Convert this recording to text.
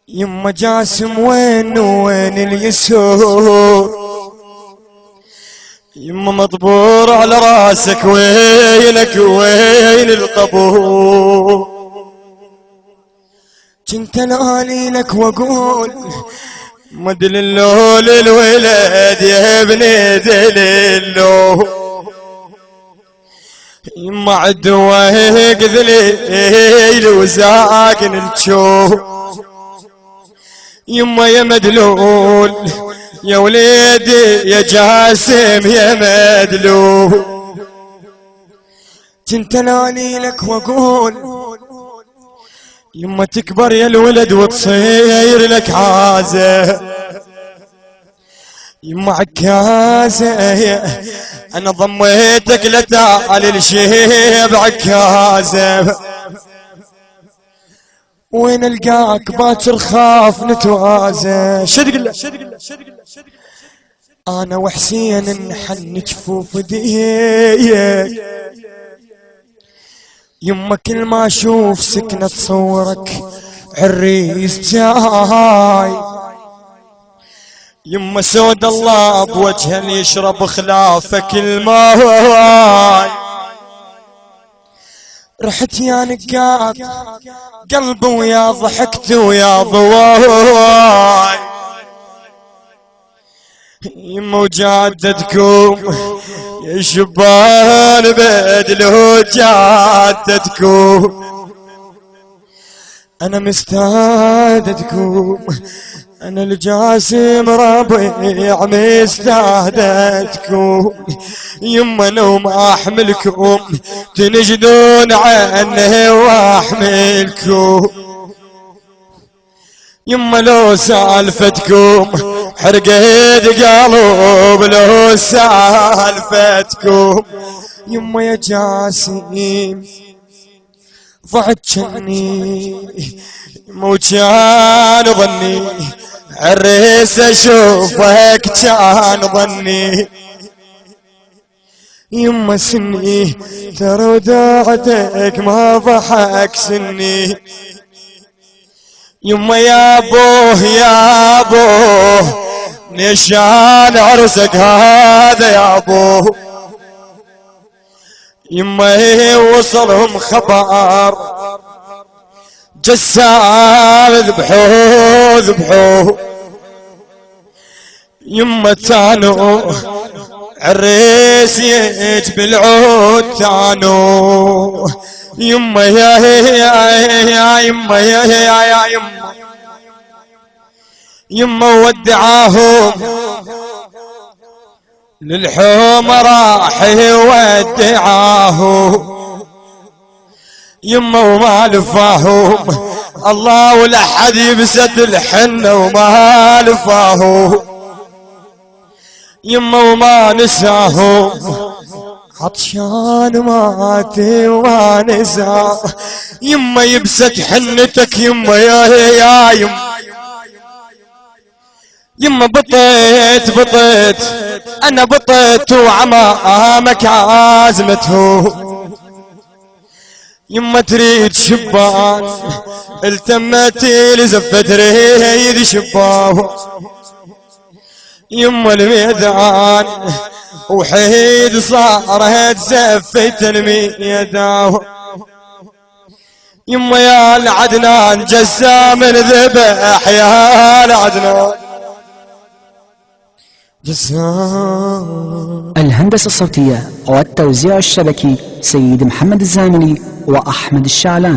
يما جاسم وين اليسور؟ يما مطبور على راسك وينك وين القبور؟ كنت اناني لك واقول ما دللو للولد يا ابني دللو. يما عدوه قذليل وساكن الجوف. يما يا مدلول يا وليدي يا جاسم يا مدلول. كنت اناني لك واقول يما تكبر يا الولد وتصير لك عازة. يما عكازة انا ضميتك لتعالي الشيب عكازة. وين القاك باكر خاف نتوازى. شدق انا وحسين نحن جفوف ديك. يما كل ما اشوف سكنة صورك عريس جاي. يما سود الله بوجه اللي يشرب خلافك الماي. رحت يا نقاط قلبي ويا ضحكت ويا ضواي. يما وجادتكم يا شبان بدلو جادتكم. انا مستعدتكم انا الجاسم ربيع مستعدتكم. يما لو ما احملكم تنجدون عني واحملكم. يما لو سالفتكم حرقت قلب لو سالفتكم. يما يا جاسم ضعت جني وكان ظني عريس اشوفك كان ظني. يما سني ترى وداعتك ما ضحك سني. يما يا ابوه نشان عرسك هذا يا ابوه. يما وصلهم خبر جسام ذبحوه. يما تانو عريس يجب العود تانو. يما يا يما يا يما ودعاهم للحوم راح يودعاهم. يما وما لفاهم الله ولا حد يبسد الحنة وما لفاهم. يما وما نساهم عطشان ماتي وما نساه. يما يبسد حنتك يما يا يما بطيت انا بطيت وعمامك عازمته. يما تريد شبان التمتي لزفت ريد شباه. يما الميدان وحيد صارت زفت الميدان. يما يا العدنان جسام الذبح يا العدنان جسام. الهندسة الصوتية والتوزيع الشبكي سيد محمد الزاملي وأحمد الشعلان.